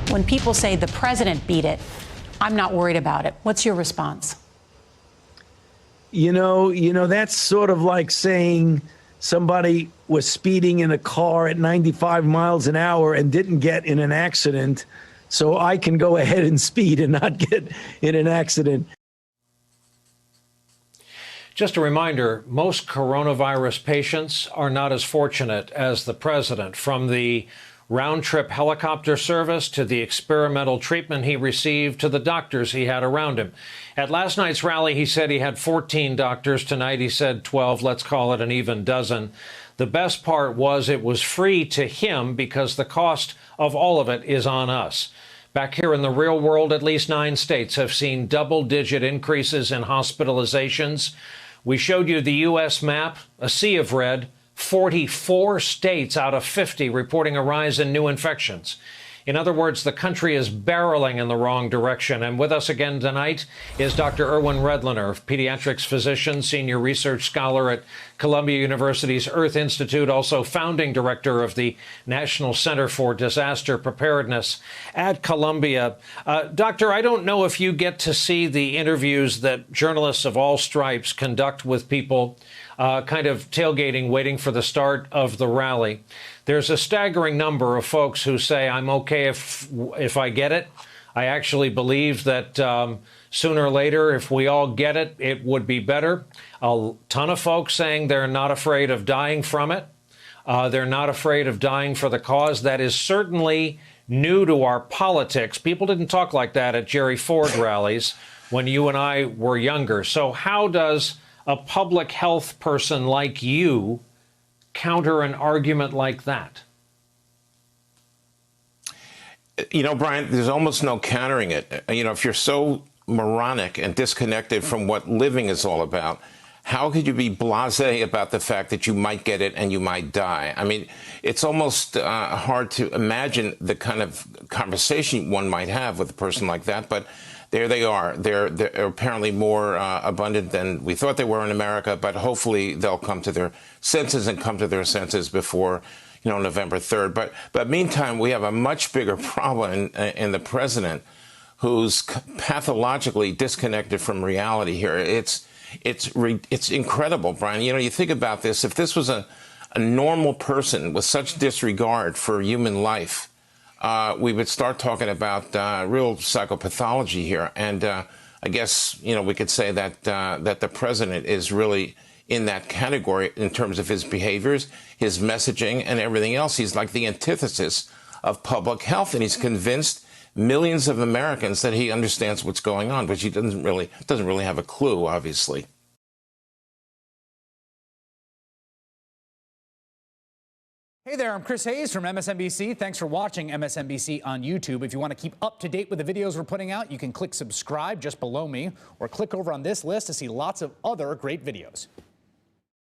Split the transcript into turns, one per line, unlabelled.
When people say the president beat it, I'm not worried about it. What's your response?
You know, that's sort of like saying somebody was speeding in a car at 95 miles an hour and didn't get in an accident, so I can go ahead and speed and not get in an accident.
Just a reminder, most coronavirus patients are not as fortunate as the president. From the round-trip helicopter service to the experimental treatment he received to the doctors he had around him. At last night's rally, he said he had 14 doctors. Tonight, he said 12. Let's call it an even dozen. The best part was it was free to him because the cost of all of it is on us. Back here in the real world, at least 9 states have seen double-digit increases in hospitalizations. We showed you the U.S. map, a sea of red. 44 states out of 50 reporting a rise in new infections. In other words, the country is barreling in the wrong direction. And with us again tonight is Dr. Irwin Redlener, pediatrics physician, senior research scholar at Columbia University's Earth Institute, also founding director of the National Center for Disaster Preparedness at Columbia. Doctor, I don't know if you get to see the interviews that journalists of all stripes conduct with people kind of tailgating, waiting for the start of the rally. There's a staggering number of folks who say, I'm okay if I get it. I actually believe that sooner or later, if we all get it, it would be better. A ton of folks saying they're not afraid of dying from it. They're not afraid of dying for the cause. That is certainly new to our politics. People didn't talk like that at Jerry Ford rallies when you and I were younger. So how does a public health person like you counter an argument like that?
You know, Brian, there's almost no countering it. You know, if you're so moronic and disconnected from what living is all about, how could you be blasé about the fact that you might get it and you might die? I mean, it's almost hard to imagine the kind of conversation one might have with a person like that, but there they are. They're apparently more abundant than we thought they were in America, but hopefully they'll come to their senses and come to their senses before, you know, November 3rd. But meantime, we have a much bigger problem in the president, who's pathologically disconnected from reality here. It's incredible, Brian. You know, you think about this. If this was a normal person with such disregard for human life, we would start talking about real psychopathology here. And I guess, you know, we could say that that the president is really in that category in terms of his behaviors, his messaging, and everything else. He's like the antithesis of public health, and he's convinced millions of Americans that he understands what's going on, which he doesn't really have a clue, obviously.
Hey there, I'm Chris Hayes from MSNBC. Thanks for watching MSNBC on YouTube. If you want to keep up to date with the videos we're putting out, you can click subscribe just below me or click over on this list to see lots of other great videos.